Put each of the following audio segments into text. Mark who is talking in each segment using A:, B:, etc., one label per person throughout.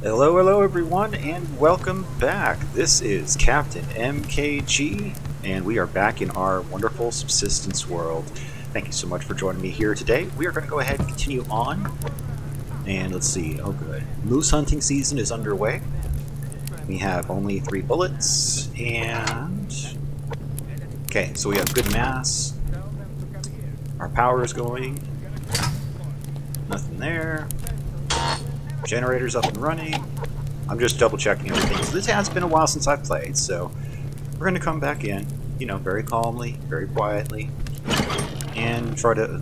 A: Hello, hello everyone, and welcome back. This is Captain MKG, and we are back in our wonderful subsistence world. Thank you so much for joining me here today. We are going to go ahead and continue on. And let's see, oh good. Moose hunting season is underway. We have only 3 bullets, and... Okay, so we have good mass. Our power is going. Nothing there. Generator's up and running. I'm just double checking everything. So this has been a while since I've played, so we're going to come back in, you know, very calmly, very quietly, and try to...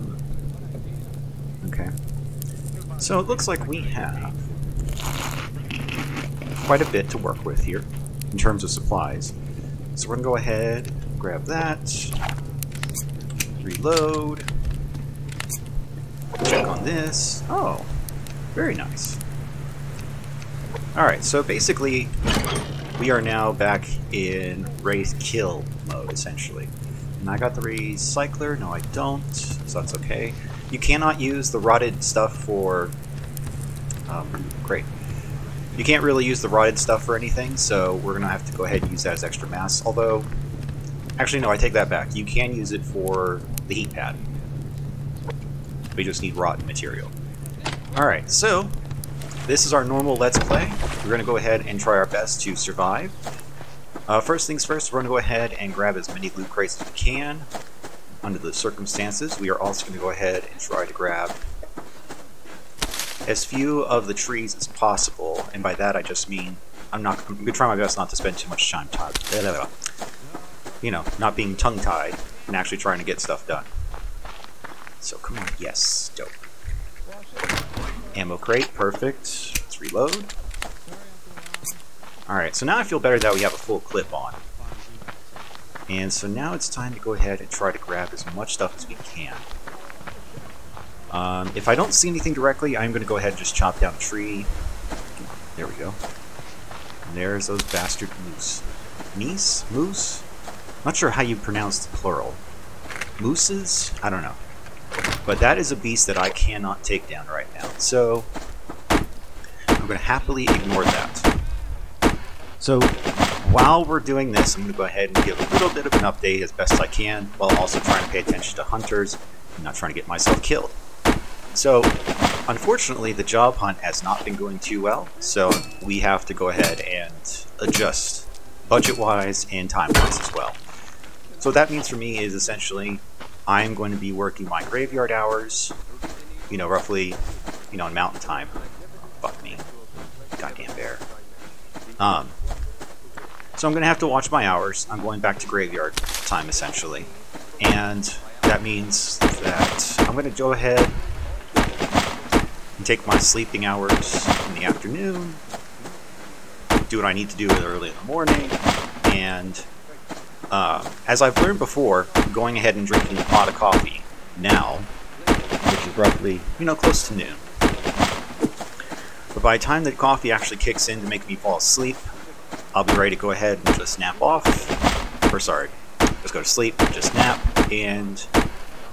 A: Okay. So it looks like we have quite a bit to work with here in terms of supplies. So we're going to go ahead, grab that, reload, check on this. Oh, very nice. Alright, so basically, we are now back in raise kill mode, essentially. And I got the recycler, no I don't, so that's okay. You cannot use the rotted stuff for... great. You can't really use the rotted stuff for anything, so we're going to have to go ahead and use that as extra mass, although... Actually, no, I take that back. You can use it for the heat pad. We just need rotten material. Alright, so... This is our normal Let's Play. We're going to go ahead and try our best to survive. First things first, we're going to go ahead and grab as many loot crates as we can under the circumstances. We are also going to go ahead and try to grab as few of the trees as possible, and by that I just mean I'm going to try my best not to spend too much time you know, not being tongue-tied and actually trying to get stuff done. So come on, yes, dope. Ammo crate, perfect. Let's reload. Alright, so now I feel better that we have a full clip on. And so now it's time to go ahead and try to grab as much stuff as we can. If I don't see anything directly, I'm going to go ahead and just chop down a tree. There we go. And there's those bastard moose. Meese? Moose? Not sure how you pronounce the plural. Mooses? I don't know. But that is a beast that I cannot take down right now, so I'm going to happily ignore that. So while we're doing this, I'm going to go ahead and give a little bit of an update as best I can, while also trying to pay attention to hunters and not trying to get myself killed. So unfortunately, the job hunt has not been going too well, so we have to go ahead and adjust budget-wise and time-wise as well. So what that means for me is essentially I'm going to be working my graveyard hours, you know, roughly, you know, in mountain time. Fuck me. Goddamn bear. So I'm going to have to watch my hours. I'm going back to graveyard time, essentially. And that means that I'm going to go ahead and take my sleeping hours in the afternoon, do what I need to do early in the morning, and... as I've learned before, going ahead and drinking a pot of coffee now, which is roughly, you know, close to noon. But by the time that coffee actually kicks in to make me fall asleep, I'll be ready to go ahead and just nap off, or sorry, just go to sleep, just nap, and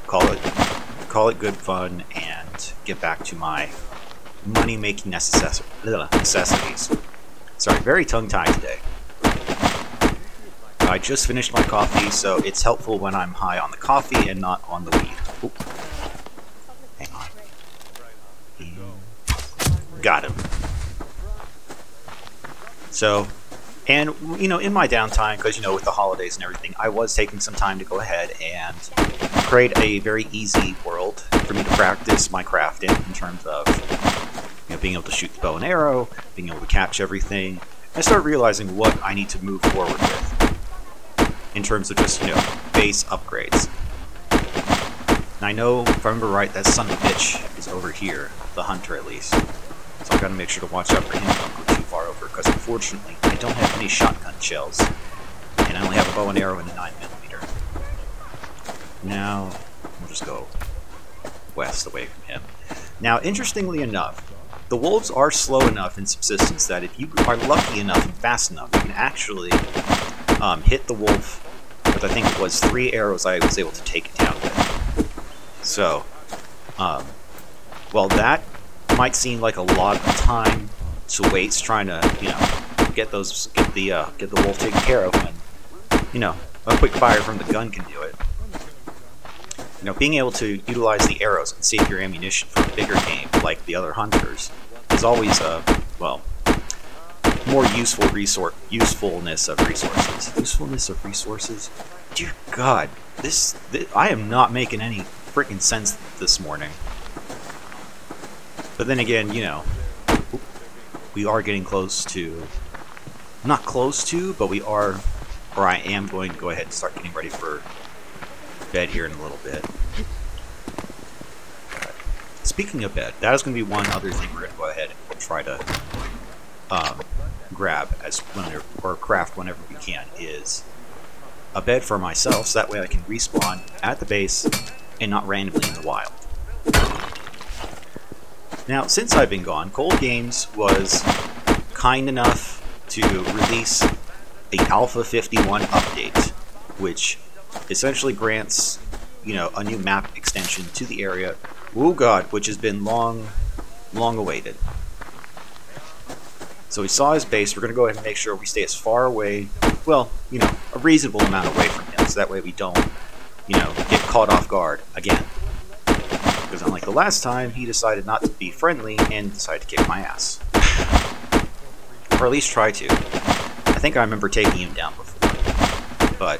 A: call it good fun, and get back to my money-making necessities. Sorry, very tongue-tied today. I just finished my coffee, so it's helpful when I'm high on the coffee and not on the weed. Oop. Hang on. Got him. So, and, you know, in my downtime, because, you know, with the holidays and everything, I was taking some time to go ahead and create a very easy world for me to practice my craft in terms of, you know, being able to shoot the bow and arrow, being able to catch everything. I started realizing what I need to move forward with in terms of just, you know, base upgrades. And I know, if I remember right, that son of a bitch is over here, the hunter at least. So I've got to make sure to watch out for him to don't go too far over, because unfortunately, I don't have any shotgun shells. And I only have a bow and arrow and a 9mm. Now, we'll just go west away from him. Now, interestingly enough, the wolves are slow enough in Subsistence that if you are lucky enough and fast enough, you can actually hit the wolf with, I think it was 3 arrows I was able to take it down with. So, while that might seem like a lot of time, to weights, trying to, get the wolf taken care of when, a quick fire from the gun can do it. Being able to utilize the arrows and save your ammunition for a bigger game like the other hunters is always more usefulness of resources. Usefulness of resources? Dear God, this I am not making any freaking sense this morning. But then again, we are getting close to, not close to, but we are, or I am going to go ahead and start getting ready for bed here in a little bit. Speaking of bed, that is going to be one other thing we're going to go ahead and try to grab or craft whenever we can, is a bed for myself, so that way I can respawn at the base and not randomly in the wild. Now, since I've been gone, Cold Games was kind enough to release the Alpha 51 update, which essentially grants, a new map extension to the area. Oh God, which has been long awaited. So we saw his base. We're going to go ahead and make sure we stay as far away, well, a reasonable amount away from him, so that way we don't, get caught off guard again. Because unlike the last time, he decided not to be friendly and decided to kick my ass. Or at least try to. I think I remember taking him down before. But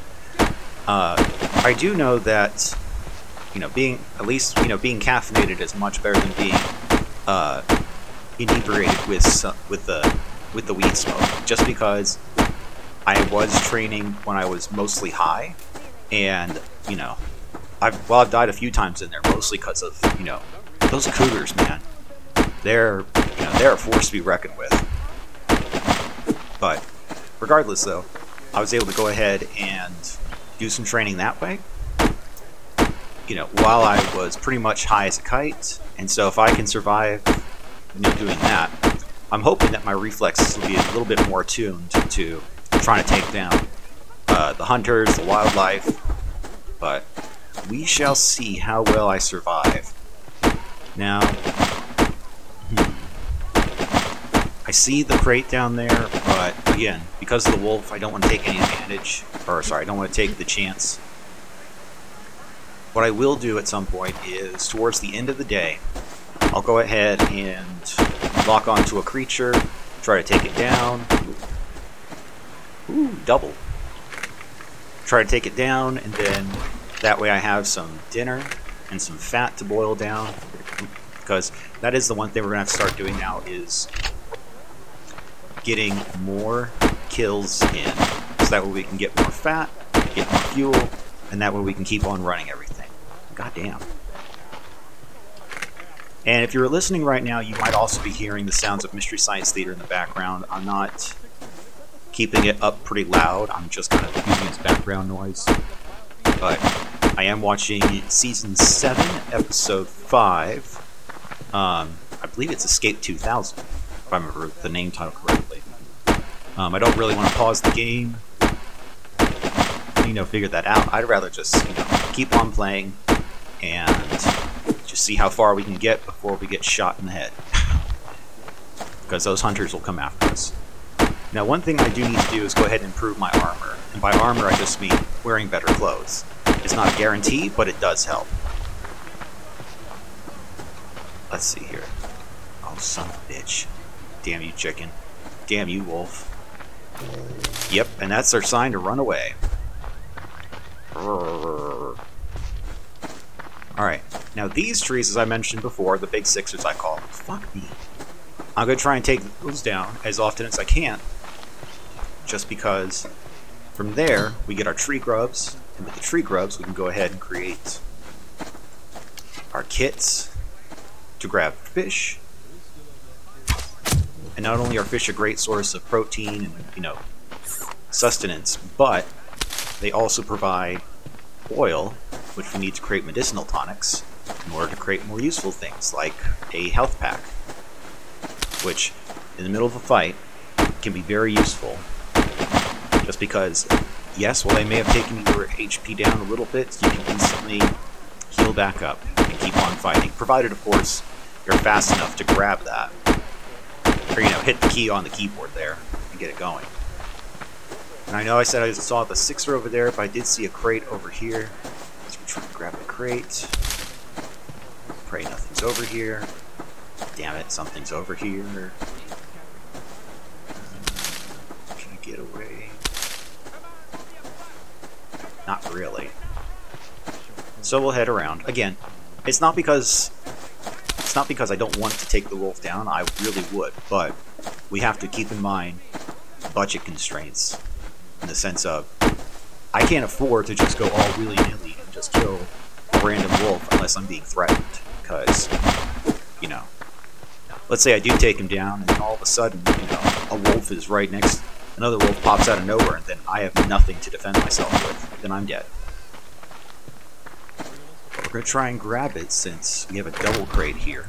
A: I do know that, being caffeinated is much better than being inebriated with the weed smoke. Just because I was training when I was mostly high, and I've died a few times in there, mostly because of those cougars, man. They're a force to be reckoned with. But regardless, though, I was able to go ahead and do some training that way. While I was pretty much high as a kite, and so if I can survive, doing that, I'm hoping that my reflexes will be a little bit more tuned to trying to take down the hunters, the wildlife. But we shall see how well I survive. Now, I see the crate down there, but again, because of the wolf, I don't want to take any advantage, or sorry, I don't want to take the chance. What I will do at some point is, towards the end of the day, I'll go ahead and lock onto a creature, try to take it down. Ooh, double. Try to take it down, and then that way I have some dinner and some fat to boil down. Because that is the one thing we're going to have to start doing now, is getting more kills in. So that way we can get more fat, get more fuel, and that way we can keep on running everything. God damn. And if you're listening right now, you might also be hearing the sounds of Mystery Science Theater in the background. I'm not keeping it up pretty loud. I'm just kind of using its background noise. But I am watching Season 7, Episode 5. I believe it's Escape 2000, if I remember the name title correctly. I don't really want to pause the game, figure that out. I'd rather just, keep on playing and just see how far we can get before we get shot in the head. Because those hunters will come after us. Now, one thing I do need to do is go ahead and improve my armor. And by armor, I just mean wearing better clothes. It's not a guarantee, but it does help. Let's see here. Oh, son of a bitch. Damn you, chicken. Damn you, wolf. Yep, and that's their sign to run away. Alright, now these trees, as I mentioned before, the big sixers I call them. Fuck me. I'm going to try and take those down as often as I can. Just because from there, we get our tree grubs. And with the tree grubs, we can go ahead and create our kits to grab fish. And not only are fish a great source of protein and, sustenance, but they also provide oil, which we need to create medicinal tonics in order to create more useful things, like a health pack, which, in the middle of a fight, can be very useful. Just because, yes, while they may have taken your HP down a little bit, you can instantly heal back up and keep on fighting, provided, of course, you're fast enough to grab that. or hit the key on the keyboard there and get it going. And I know I said I saw the 6er over there, but I did see a crate over here. So we're trying to grab the crate. Pray nothing's over here. Damn it, something's over here. Can I get away? Not really. So we'll head around. Again, it's not because I don't want to take the wolf down. I really would, but we have to keep in mind budget constraints in the sense of I can't afford to just go all willy-nilly and just kill a random wolf unless I'm being threatened. Because, let's say I do take him down and then all of a sudden, a wolf is right next, another wolf pops out of nowhere and then I have nothing to defend myself with. Then I'm dead. But we're going to try and grab it since we have a double crate here.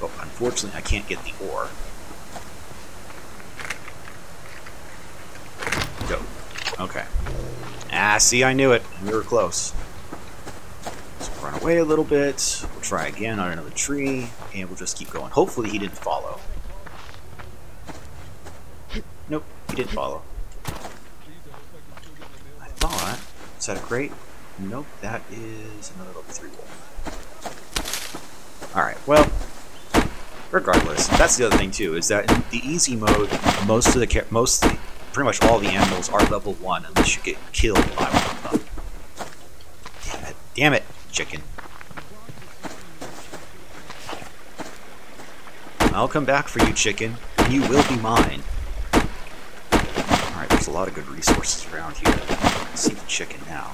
A: But unfortunately I can't get the ore. Go. Okay. Ah, see, I knew it. We were close. So run away a little bit. We'll try again on another tree, and we'll just keep going. Hopefully he didn't follow. Nope, he didn't follow. I thought... Is that a crate? Nope, that is another level 3 wolf. Alright, well... Regardless, that's the other thing too, is that in the easy mode, pretty much all the animals are level 1 unless you get killed by one of them. Damn it. Damn it, chicken. I'll come back for you, chicken, and you will be mine. Alright, there's a lot of good resources around here. Let's see the chicken now.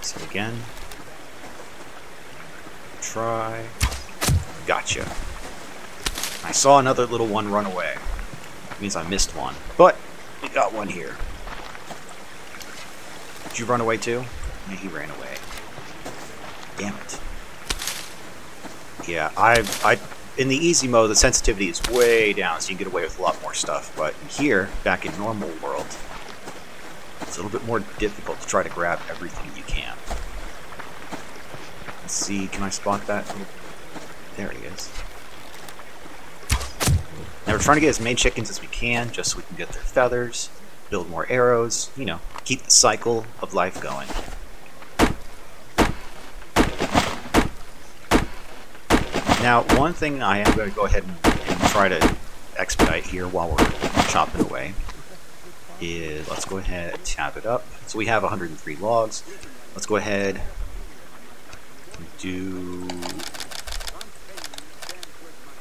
A: So again. Try. Gotcha. I saw another little one run away. Means I missed one, but we got one here. Did you run away too? Yeah, he ran away. Damn it. Yeah, I in the easy mode the sensitivity is way down, so you can get away with a lot more stuff. But here, back in normal world, it's a little bit more difficult to try to grab everything you can. Let's see, can I spot that? There he is. Now we're trying to get as many chickens as we can, just so we can get their feathers, build more arrows, keep the cycle of life going. Now, one thing I am going to go ahead and try to expedite here while we're chopping away is, let's go ahead and tab it up. So we have 103 logs. Let's go ahead and do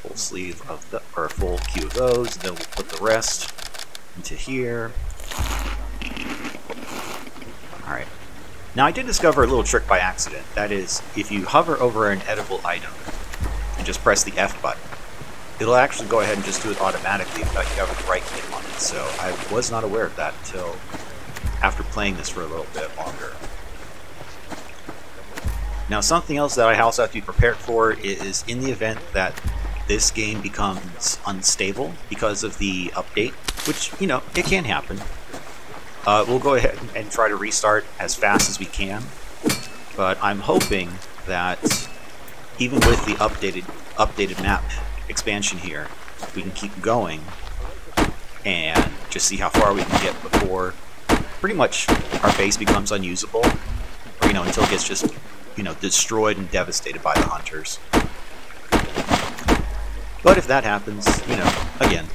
A: full sleeve of the, or a full queue of those, then we'll put the rest into here. Alright. Now I did discover a little trick by accident. That is, if you hover over an edible item and just press the F button, it'll actually go ahead and just do it automatically without you having to right click on it. So I was not aware of that until after playing this for a little bit longer. Now something else that I also have to be prepared for is in the event that this game becomes unstable because of the update, which, it can happen. We'll go ahead and try to restart as fast as we can, but I'm hoping that even with the updated map expansion here, we can keep going and just see how far we can get before pretty much our base becomes unusable, or, until it gets just, destroyed and devastated by the hunters. But if that happens, again,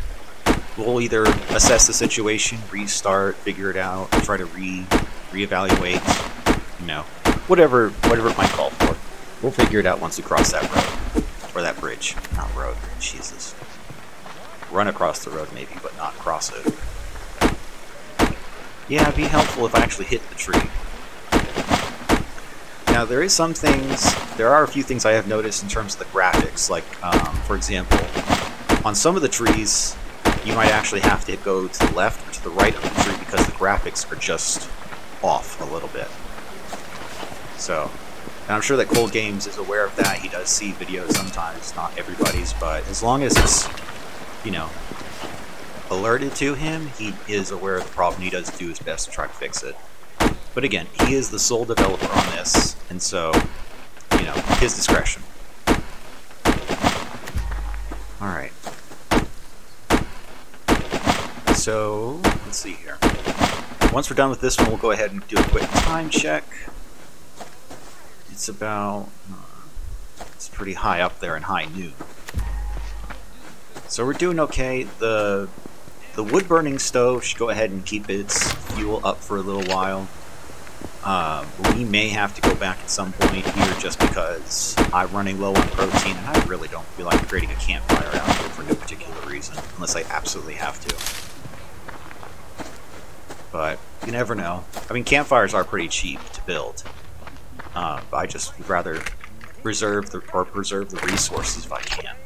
A: we'll either assess the situation, restart, figure it out, try to reevaluate, whatever it might call for. We'll figure it out once we cross that road. Or that bridge. Not road. Jesus. Run across the road maybe, but not cross it. Yeah, it'd be helpful if I actually hit the tree. Now, there are a few things I have noticed in terms of the graphics, like, for example, on some of the trees, you might actually have to go to the left or to the right of the tree because the graphics are just off a little bit. So, and I'm sure that Cold Games is aware of that. He does see videos sometimes, not everybody's, but as long as it's, alerted to him, he is aware of the problem. He does do his best to try to fix it. But again, he is the sole developer on this, and so, his discretion. Alright. So, let's see here. Once we're done with this one, we'll go ahead and do a quick time check. It's about... it's pretty high up there in high noon. So we're doing okay. The wood-burning stove should go ahead and keep its fuel up for a little while. We may have to go back at some point here just because I'm running low on protein, and I really don't feel like creating a campfire out here for no particular reason, unless I absolutely have to. But you never know. I mean, campfires are pretty cheap to build. I just would rather preserve the resources if I can.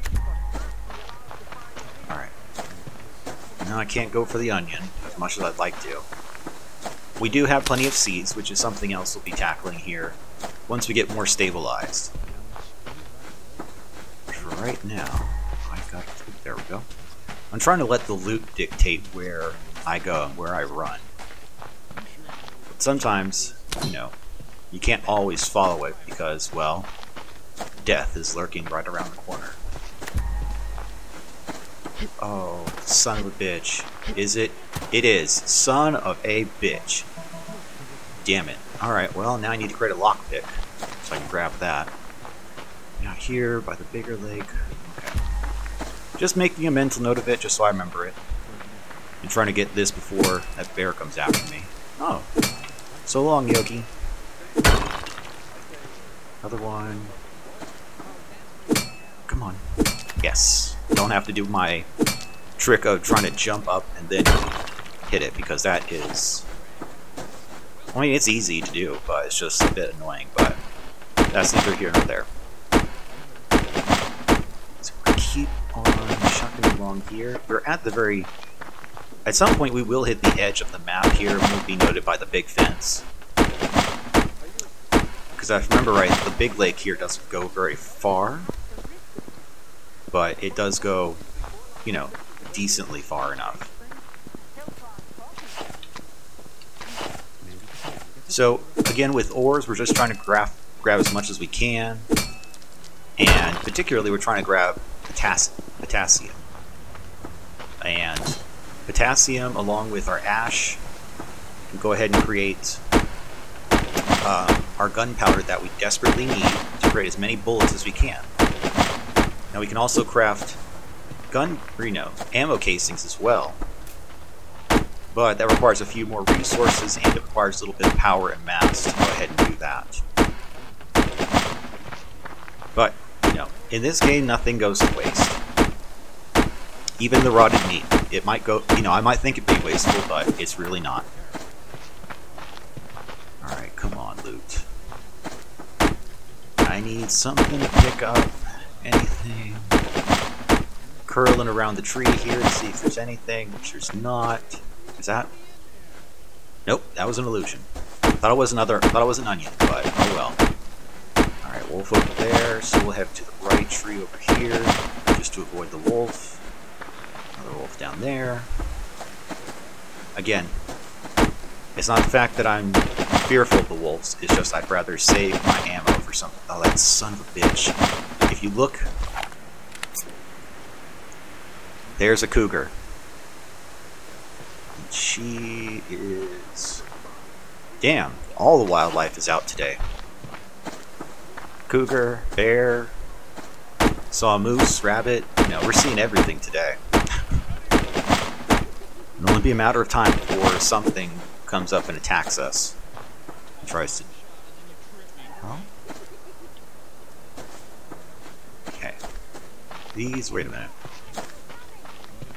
A: Alright. Now I can't go for the onion as much as I'd like to. We do have plenty of seeds, which is something else we'll be tackling here once we get more stabilized. For right now, there we go. I'm trying to let the loot dictate where I go and where I run. But sometimes, you know, you can't always follow it because, well, death is lurking right around the corner. Oh, son of a bitch. Is it? It is. Son of a bitch. Damn it. Alright, well, now I need to create a lockpick so I can grab that. Now here, by the bigger lake. Okay. Just making a mental note of it just so I remember it. I'm trying to get this before that bear comes after me. Oh. So long, Yogi. Another one. Come on. Yes. Don't have to do my trick of trying to jump up and then hit it, because that is... I mean, it's easy to do, but it's just a bit annoying, but that's neither here nor there. So we keep on chucking along here. We're at the very... At some point we will hit the edge of the map here and we'll be noted by the big fence. Because if I remember right, the big lake here doesn't go very far. But it does go, you know, decently far enough. So, again, with ores, we're just trying to grab as much as we can. And particularly, we're trying to grab potassium. And potassium, along with our ash, can go ahead and create our gunpowder that we desperately need to create as many bullets as we can. Now we can also craft ammo casings as well. But that requires a few more resources and it requires a little bit of power and mass to go ahead and do that. But, you know, in this game nothing goes to waste. Even the rotted meat. It might go, you know, I might think it'd be wasteful, but it's really not. Alright, come on, loot. I need something to pick up. Anything. Curling around the tree here to see if there's anything, which there's not. Is that? Nope, that was an illusion. Thought it was an onion, but oh well. Alright, wolf over there, so we'll head to the right tree over here, just to avoid the wolf. Another wolf down there. Again, it's not the fact that I'm fearful of the wolves, it's just I'd rather save my ammo for something. Oh, that son of a bitch. If you look, there's a cougar. And she is... Damn, all the wildlife is out today. Cougar, bear, saw a moose, rabbit, you know, we're seeing everything today. It'll only be a matter of time before something comes up and attacks us. And tries to... Huh? Okay. These... Wait a minute.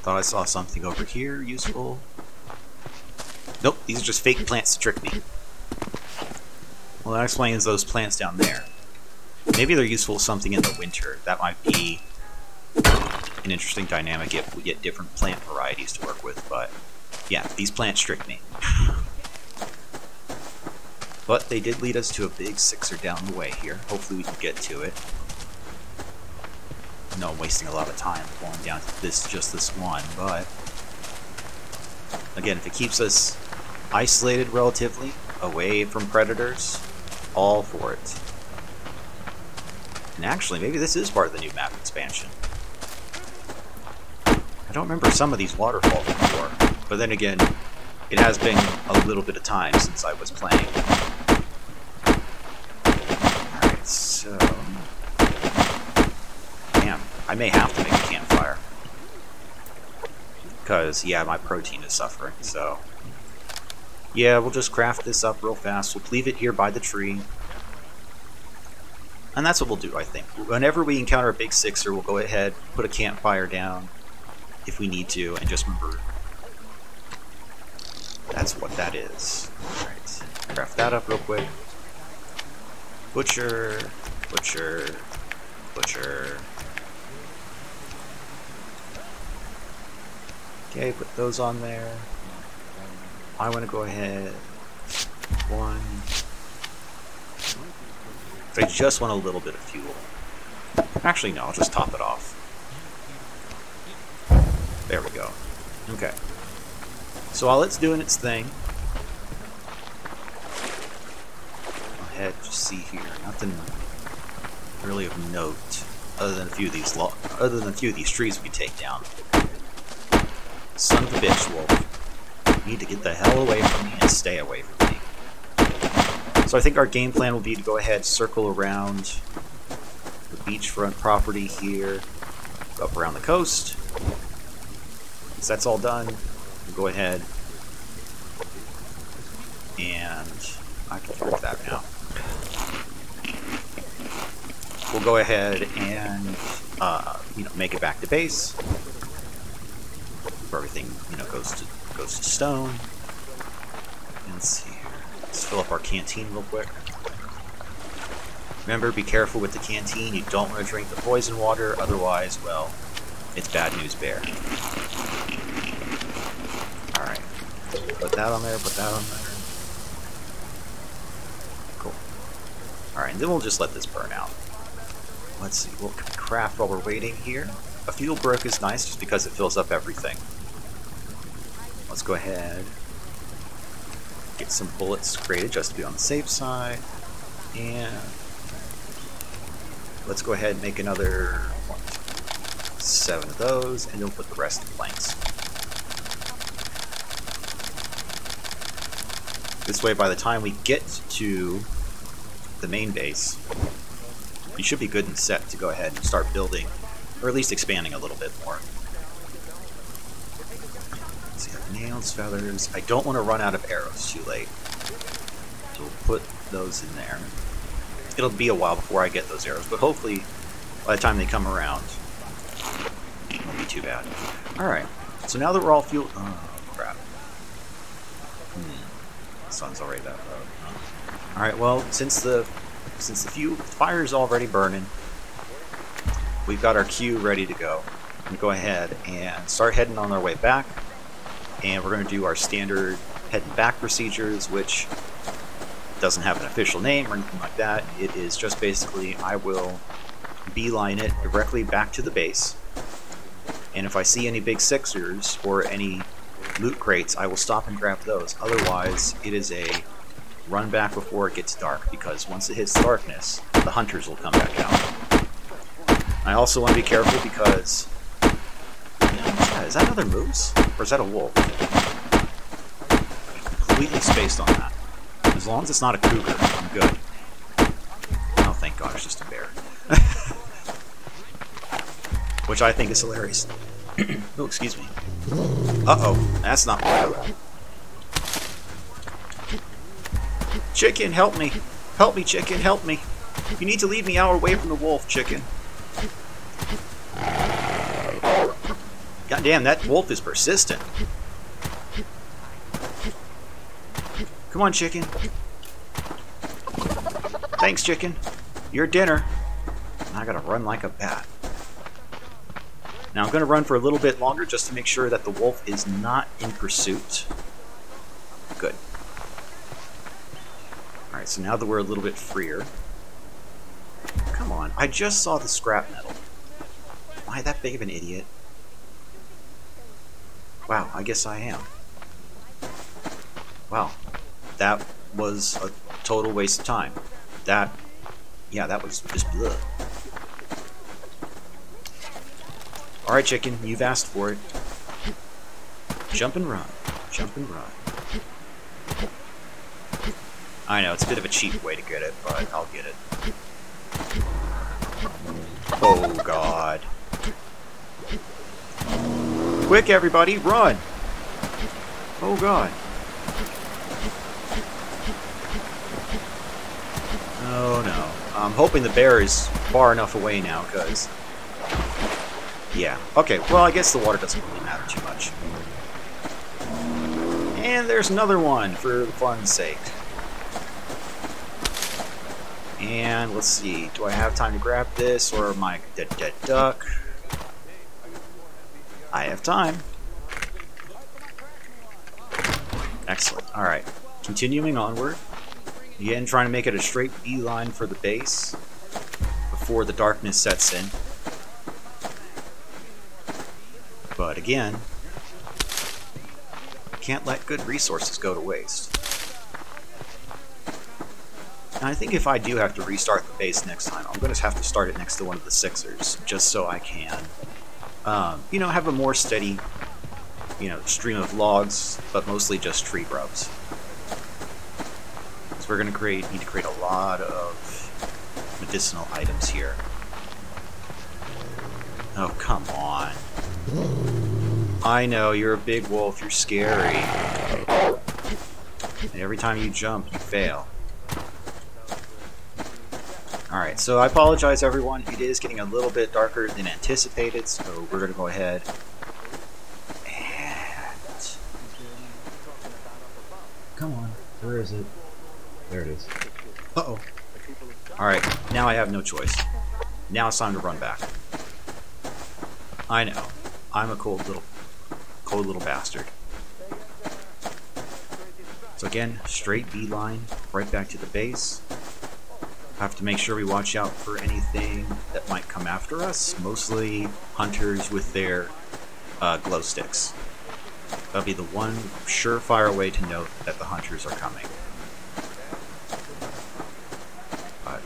A: Thought I saw something over here useful. Nope, these are just fake plants to trick me. Well, that explains those plants down there. Maybe they're useful something in the winter. That might be an interesting dynamic if we get different plant varieties to work with, but yeah, these plants trick me. But they did lead us to a big sixer down the way here. Hopefully we can get to it. I know I'm wasting a lot of time going down to just this one, but again, if it keeps us isolated relatively, away from predators, all for it. And actually, maybe this is part of the new map expansion. don't remember some of these waterfalls before, but then again, it has been a little bit of time since I was playing. Alright, so... Damn, I may have to make a campfire. Because, yeah, my protein is suffering, so... Yeah, we'll just craft this up real fast. We'll leave it here by the tree. And that's what we'll do, I think. Whenever we encounter a big sixer, we'll go ahead, put a campfire down if we need to, and just remember that's what that is. Alright, craft that up real quick. Butcher, butcher, butcher. Okay, put those on there. I want to go ahead. One. I just want a little bit of fuel. Actually, no, I'll just top it off. There we go. Okay. So while it's doing its thing, go ahead, just see here. Nothing really of note, other than a few of these trees we take down. Son of a bitch, wolf! You need to get the hell away from me and stay away from me. So I think our game plan will be to go ahead, circle around the beachfront property here, go up around the coast. Once that's all done, we'll go ahead and I can get rid of that now. We'll go ahead and make it back to base. Where everything goes to stone. And let's see here. Let's fill up our canteen real quick. Remember, be careful with the canteen. You don't want to drink the poison water, otherwise, well, it's bad news bear. Alright. Put that on there, put that on there. Cool. Alright, and then we'll just let this burn out. Let's see, we'll craft while we're waiting here. A fuel brick is nice just because it fills up everything. Let's go ahead, get some bullets created just to be on the safe side, and let's go ahead and make another 7 of those, and then we'll put the rest in planks. This way, by the time we get to the main base, we should be good and set to go ahead and start building, or at least expanding a little bit more. Let's see, nails, feathers. I don't want to run out of arrows too late, so we'll put those in there. It'll be a while before I get those arrows, but hopefully by the time they come around, it won't be too bad. Alright, so now that we're all fueled... Oh, crap. The sun's already that low. Alright, well, since the fire's already burning, we've got our queue ready to go. We'll go ahead and start heading on our way back, and we're going to do our standard heading back procedures, which doesn't have an official name or anything like that. It is just basically I will beeline it directly back to the base, and if I see any big sixers or any loot crates, I will stop and grab those. Otherwise, it is a run back before it gets dark, because once it hits darkness, the hunters will come back out. I also want to be careful because... Is that another moose? Or is that a wolf? Completely spaced on that. As long as it's not a cougar, I'm good. Oh, thank God, it's just a bear. Which I think is hilarious. Oh, excuse me. Uh-oh, that's not what I want. Chicken, help me. Help me, chicken, help me. You need to lead me out away from the wolf, chicken. God damn, that wolf is persistent. Come on, chicken. Thanks, chicken. Your dinner. I gotta run like a bat. Now I'm gonna run for a little bit longer just to make sure that the wolf is not in pursuit. Good. Alright, so now that we're a little bit freer. Come on, I just saw the scrap metal. Am I that big of an idiot? Wow, I guess I am. Wow, that was a total waste of time. That was just bleh. Alright, chicken, you've asked for it. Jump and run. Jump and run. I know, it's a bit of a cheap way to get it, but I'll get it. Oh, God. Quick, everybody, run! Oh, God. Oh, no. I'm hoping the bear is far enough away now, because... yeah. Okay, well, I guess the water doesn't really matter too much. And there's another one, for fun's sake. And let's see, do I have time to grab this, or am I dead duck? I have time. Excellent. Alright. Continuing onward. Again, trying to make it a straight beeline for the base before the darkness sets in. But again, can't let good resources go to waste. And I think if I do have to restart the base next time, I'm going to have to start it next to one of the Sixers, just so I can, you know, have a more steady, you know, stream of logs, but mostly just tree grubs. So we're going to need to create a lot of medicinal items here. Oh, come on. I know, you're a big wolf, you're scary. And every time you jump, you fail. Alright, so I apologize everyone, it is getting a little bit darker than anticipated, so we're going to go ahead and... come on, where is it? There it is. Uh-oh. Alright, now I have no choice. Now it's time to run back. I know, I'm a cold little bastard. So again, straight beeline, right back to the base. Have to make sure we watch out for anything that might come after us, mostly hunters with their glow sticks. That'll be the one surefire way to know that the hunters are coming.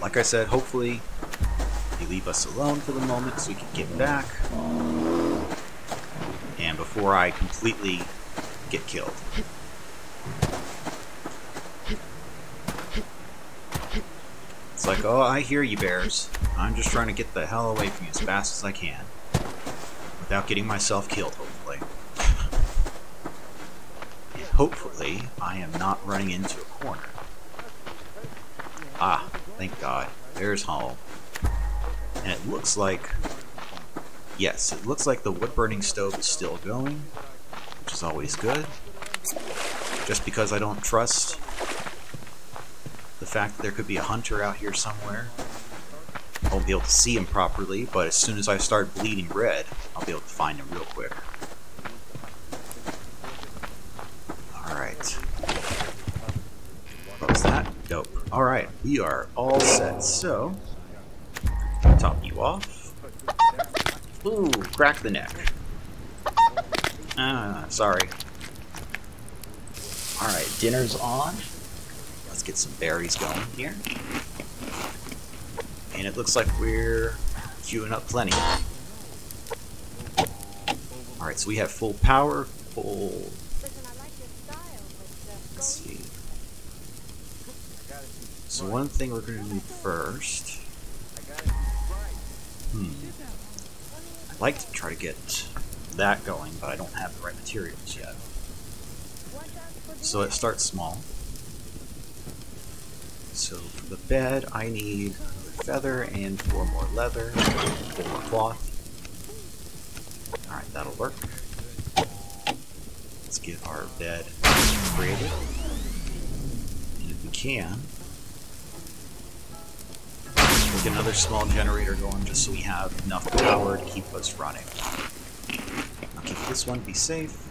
A: Like I said, hopefully you leave us alone for the moment so we can get back. And before I completely get killed. It's like, oh, I hear you, bears. I'm just trying to get the hell away from you as fast as I can. Without getting myself killed, hopefully. And hopefully, I am not running into a corner. Ah, thank God. There's home. And it looks like... yes, it looks like the wood-burning stove is still going, which is always good. Just because I don't trust the fact that there could be a hunter out here somewhere. I won't be able to see him properly, but as soon as I start bleeding red, I'll be able to find him real quick. Alright. What was that? Dope. Alright, we are all set, so... top you off. Ooh, crack the neck. Ah, sorry. Alright, dinner's on. Let's get some berries going here. And it looks like we're queuing up plenty. Alright, so we have full power, full... let's see. So one thing we're going to need first... I'd like to try to get that going, but I don't have the right materials yet. So it starts small. So for the bed, I need another feather and 4 more leather, 4 more cloth. Alright, that'll work. Let's get our bed created. And if we can, we'll get another small generator going just so we have enough power to keep us running. I'll keep this one, be safe.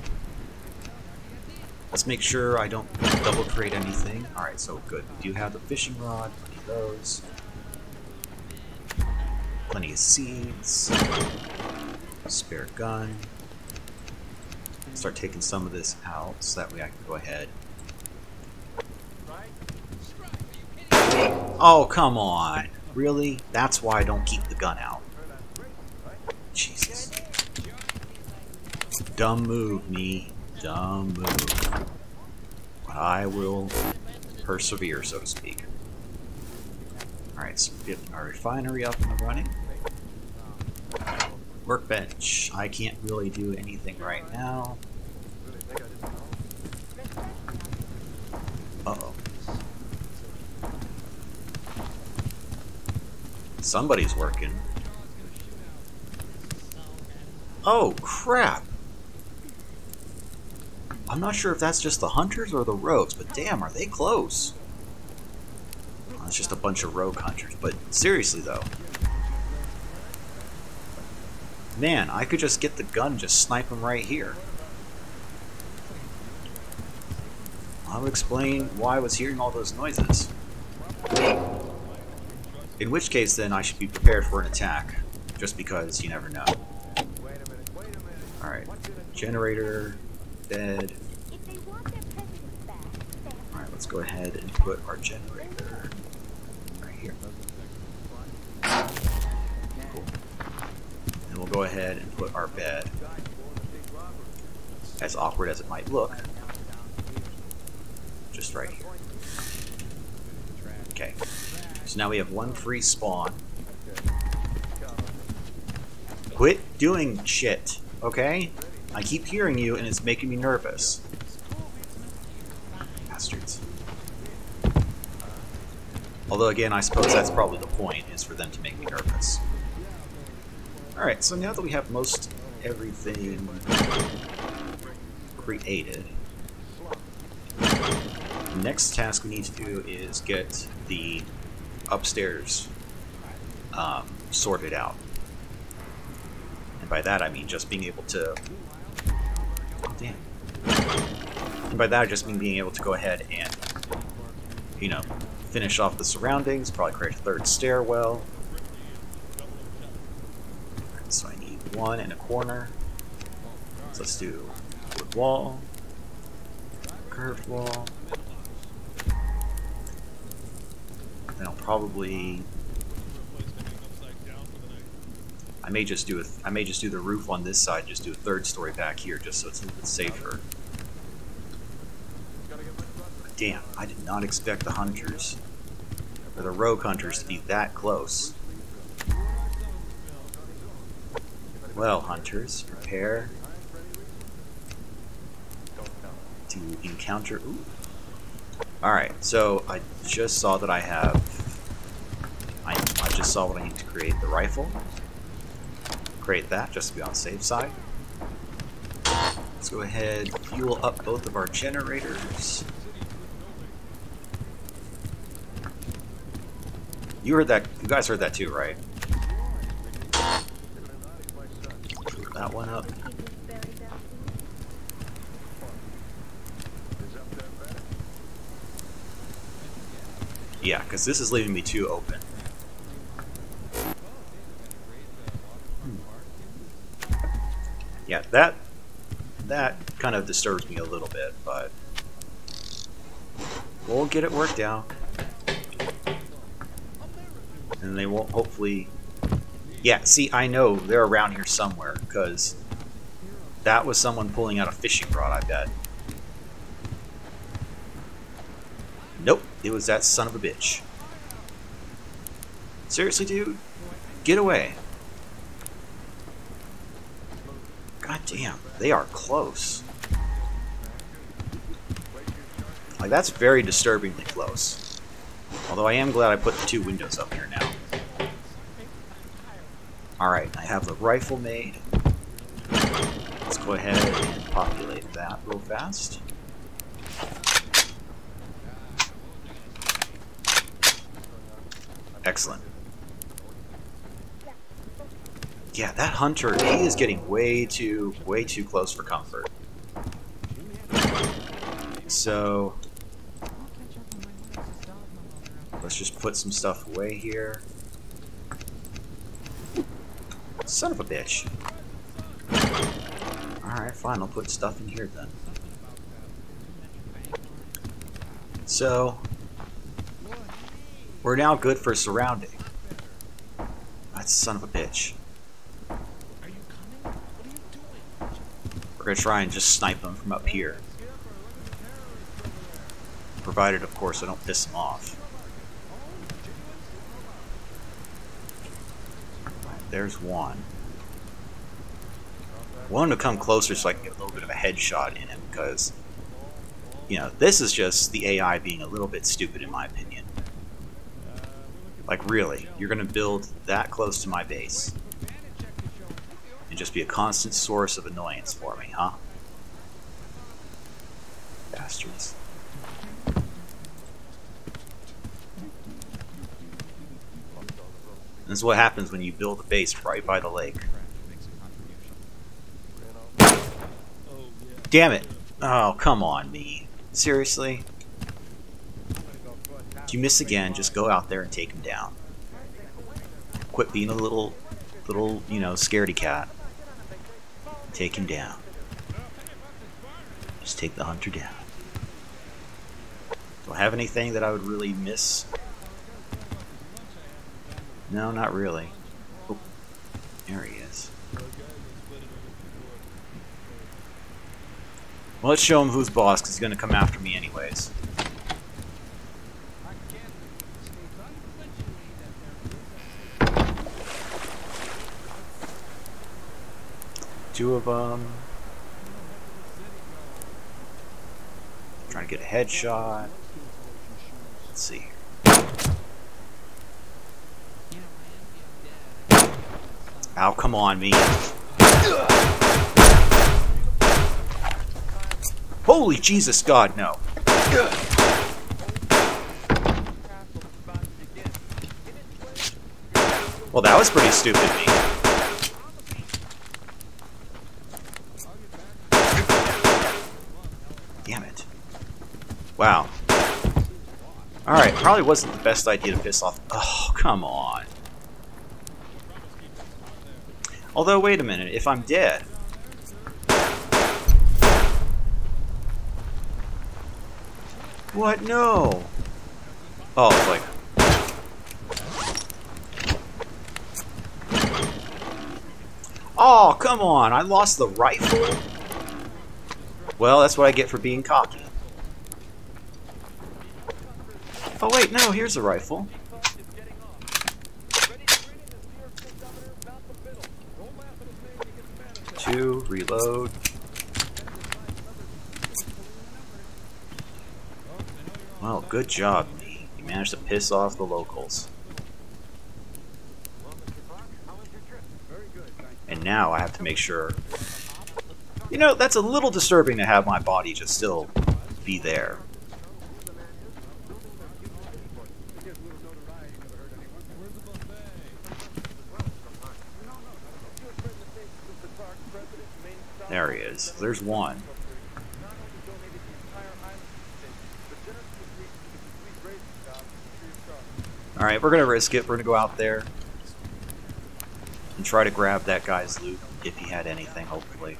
A: Let's make sure I don't double create anything. Alright, so good. We do have the fishing rod, plenty of those. Plenty of seeds. Spare gun. Start taking some of this out so that way I can go ahead. Oh, come on. Really? That's why I don't keep the gun out. Jesus. Dumb move, me. Dumb move. I will persevere, so to speak. Alright, so get our refinery up and running. Workbench. I can't really do anything right now. Uh-oh. Somebody's working. Oh, crap! I'm not sure if that's just the hunters or the rogues, but damn, are they close? Oh, it's just a bunch of rogue hunters, but seriously though. Man, I could just get the gun and just snipe them right here. I'll explain why I was hearing all those noises. In which case, then, I should be prepared for an attack. Just because you never know. Alright. Generator. Bed. Alright, let's go ahead and put our generator right here. Cool. And we'll go ahead and put our bed, as awkward as it might look, just right here. Okay. So now we have one free spawn. Quit doing shit, okay? I keep hearing you and it's making me nervous. Bastards. Although again, I suppose that's probably the point, is for them to make me nervous. Alright, so now that we have most everything created, the next task we need to do is get the upstairs sorted out. And by that I mean just being able to... Oh, damn. And by that I just mean being able to go ahead and, you know, finish off the surroundings, probably create a third stairwell. Right, so I need one in a corner. So let's do wood wall, curved wall. Then I'll probably... I may just do the roof on this side, just do a third story back here, just so it's a little bit safer. But damn, I did not expect the hunters, or the rogue hunters, to be that close. Well, hunters, prepare to encounter... Ooh. Alright, so I just saw that I just saw what I need to create. The rifle. Create that, just to be on the safe side. Let's go ahead, fuel up both of our generators. You heard that, you guys heard that too, right? Fuel that one up. Yeah, because this is leaving me too open. Yeah, that kind of disturbs me a little bit, but we'll get it worked out. And they won't, hopefully... Yeah, see, I know they're around here somewhere, because that was someone pulling out a fishing rod, I bet. Nope, it was that son of a bitch. Seriously, dude? Get away. God damn, they are close. Like, that's very disturbingly close. Although I am glad I put the two windows up here now. Alright, I have the rifle made. Let's go ahead and populate that real fast. Excellent. Yeah, that hunter, he is getting way too close for comfort. So let's just put some stuff away here. Son of a bitch. Alright, fine, I'll put stuff in here then. So we're now good for surrounding. That son of a bitch. gonna try and just snipe them from up here. Provided, of course, I don't piss them off. Right, there's one. I want him to come closer so I can get a little bit of a headshot in him, because, you know, this is just the AI being a little bit stupid in my opinion. Like, really, you're gonna build that close to my base and just be a constant source of annoyance for me, huh? Bastards. This is what happens when you build a base right by the lake. Damn it! Oh, come on, me. Seriously? If you miss again, just go out there and take him down. Quit being a little, you know, scaredy cat. Take him down. Just take the hunter down. Do I have anything that I would really miss? No, not really. Oh, there he is. Well, let's show him who's boss, because he's going to come after me anyways. Two of them. Trying to get a headshot. Let's see here. Ow, come on, me. Holy Jesus, God, no. Well, that was pretty stupid, me. Damn it. Wow. Alright, probably wasn't the best idea to piss off. Oh, come on. Although, wait a minute, if I'm dead... What? No! Oh, it's like... Oh, come on! I lost the rifle? Well, that's what I get for being cocky. Oh wait, no, here's a rifle. Two, reload. Well, good job, me. You managed to piss off the locals. And now I have to make sure... You know, that's a little disturbing to have my body just still be there. There he is. There's one. Alright, we're going to risk it. We're going to go out there and try to grab that guy's loot, if he had anything, hopefully.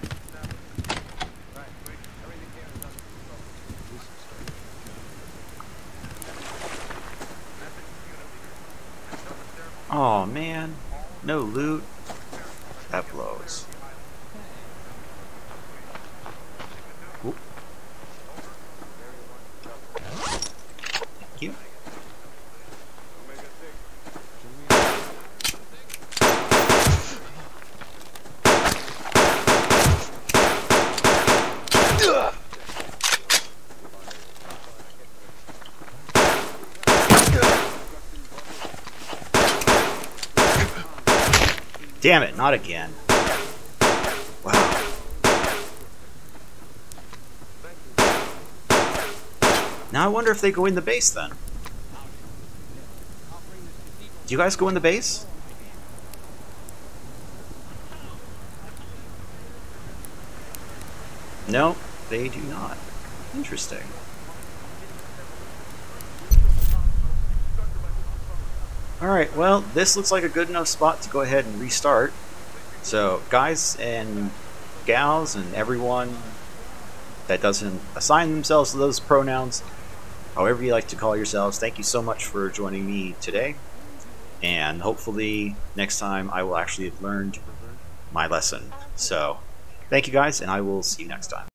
A: Oh man, no loot. That blows. Oop. Thank you. Damn it, not again. Wow. Now I wonder if they go in the base then. Do you guys go in the base? No, they do not. Interesting. Alright, well, this looks like a good enough spot to go ahead and restart. So, guys and gals and everyone that doesn't assign themselves to those pronouns, however you like to call yourselves, thank you so much for joining me today. And hopefully, next time I will actually have learned my lesson. So, Thank you guys, and I will see you next time.